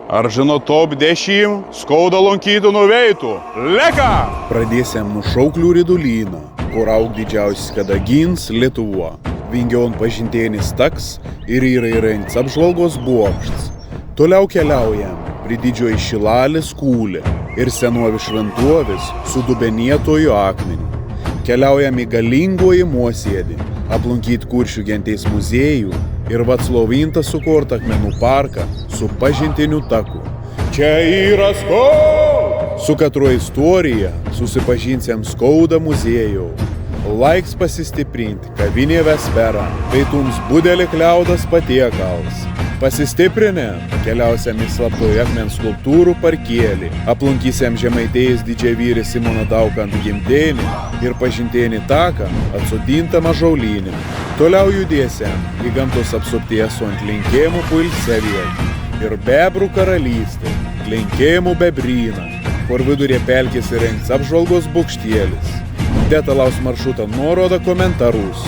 Ar žino top 10 skauda lankytinų vietų? Leka! Pradėsim nuo Šauklių ridulyną, kur aug didžiausias kadagins Lietuva. Vingion pažintienis taks ir yra įrengts apžvalgos bokštas. Toliau keliaujam prie didžioji Šilalės kūlė ir senovi šventuovis su dubenėtoju akmeniu. Keliaujam į galingoji Mosėdį, aplankyti Kuršių genties muziejų ir Vaclovintą sukurtą akmenų parką su pažintiniu taku. Čia yra Skauda! Su katru istorija susipažinsim Skauda muziejų. Laiks pasistiprinti kavinė Vespera, peitums budelį kliaudas patiekals. Pasistiprinę, keliausiam į slaptoje akmens skulptūrų parkėlį, aplankysiam Žemaitijos didžiavyrį Simoną Daukantą gimtdienį ir pažintėnį taką atsodintą Mažaulinį. Toliau judėsiam į gamtos apsupties ant Linkėmų poilsio vietą ir Bebrų karalystę, Linkėmų bebryną, kur vidurė pelkės įrengts apžvalgos bokštėlis. Detalaus maršruto nuoroda komentarus.